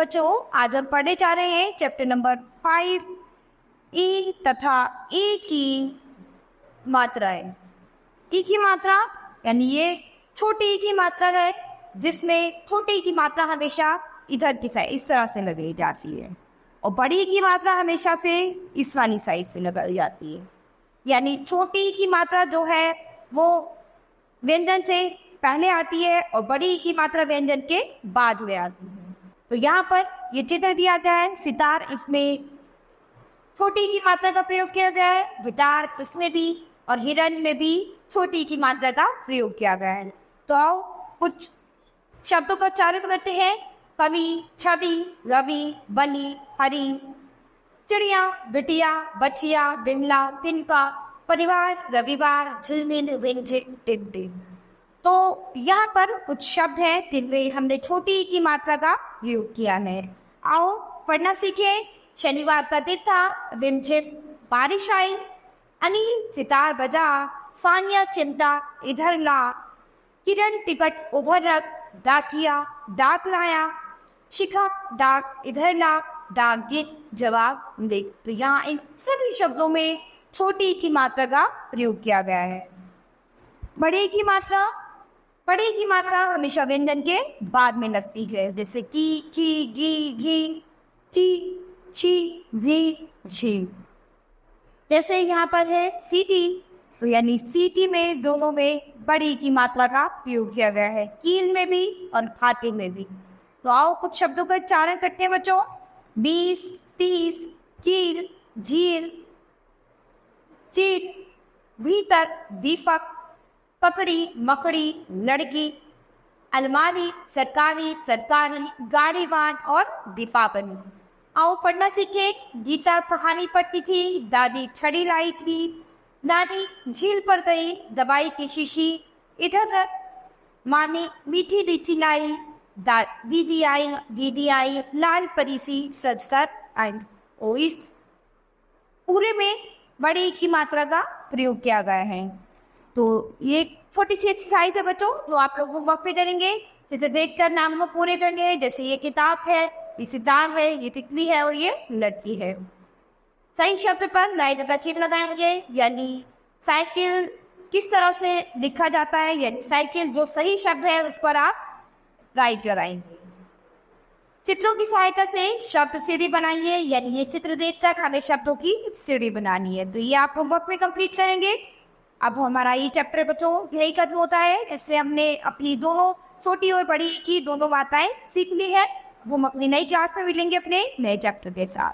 बच्चों, आज हम पढ़ने जा रहे हैं चैप्टर नंबर 5 ई तथा ई की मात्राएं। ई की मात्रा यानी ये छोटी ई की मात्रा है, जिसमें छोटी ई की मात्रा हमेशा इधर की साइड इस तरह से लगाई जाती है और बड़ी ई की मात्रा हमेशा से इस वाली साइड से लगाई जाती है। यानी छोटी ई की मात्रा जो है वो व्यंजन से पहले आती है और बड़ी ई की मात्रा व्यंजन के बाद में आती है। तो यहाँ पर ये चित्र दिया गया है सितार, इसमें छोटी की मात्रा का प्रयोग किया गया है, गिटार इसमें भी और हिरण में भी छोटी की मात्रा का प्रयोग किया गया है। तो आओ कुछ शब्दों का उच्चारण करते हैं। कवि, छवि, रवि, बली, हरी, चिड़िया, बिटिया, बछिया, बिमला, तिनका, परिवार, रविवार, झिलमिल, रिमझिम, टिमटिम। तो यहाँ पर कुछ शब्द हैं जिनमें हमने छोटी की मात्रा का प्रयोग किया है। आओ पढ़ना सीखें। शनिवार का दिन था, रिमझिम बारिश आई, अनिल सितार बजा, सानिया चिमटा इधर ला, किरण टिकट उधर रख, डाकिया डाक लाया, शिखा डाक इधर ला, डाक गिन जवाब दे। तो यहाँ इन सभी शब्दों में छोटी की मात्रा का प्रयोग किया गया है। बड़े की मात्रा हमेशा व्यंजन के बाद में लगती है, जैसे की, गी, घी, ची, छी, घी, झी। जैसे यहाँ पर है सीटी, तो यानी सीटी में दोनों में बड़ी की मात्रा का प्रयोग किया गया है, कील में भी और खाते में भी। तो आओ कुछ शब्दों का उच्चारण करते हैं बच्चों। 20, 30, कील, झील, चीट, भीतर, दीपक, पकड़ी, मकड़ी, लड़की, अलमारी, सरकारी, गाड़ीवान और दीपावली। आओ पढ़ना सीखें। गीता कहानी पढ़ती थी, दादी छड़ी लाई थी, दादी झील पर गई, दवाई की शीशी इधर रख, मामी मीठी लीची लाई, दीदी आई लाल परी सी सज कर आई। ओ इस पूरे में बड़ी की मात्रा का प्रयोग किया गया है। तो ये छोटी सी एक्सरसाइज है बच्चों, तो आप लोग होमवर्क पे करेंगे, जिसे देखकर नाम को पूरे करेंगे। जैसे ये किताब है, ये सितार है, ये तितली है और ये लड़की है। सही शब्द पर लाइन का चिन्ह लगाएंगे, यानी साइकिल किस तरह से लिखा जाता है, यानी साइकिल जो सही शब्द है उस पर आप राइट लगाएंगे। चित्रों की सहायता से शब्द सीढ़ी बनाइए, यानी ये चित्र देखकर हमें शब्दों की सीढ़ी बनानी है। तो ये आप होमवर्क में कंप्लीट करेंगे। अब हमारा ये चैप्टर बच्चों यही खत्म होता है। इससे हमने अपनी दोनों छोटी और बड़ी की दोनों मात्राएं सीख ली है। हम अपनी नई क्लास में मिलेंगे अपने नए चैप्टर के साथ।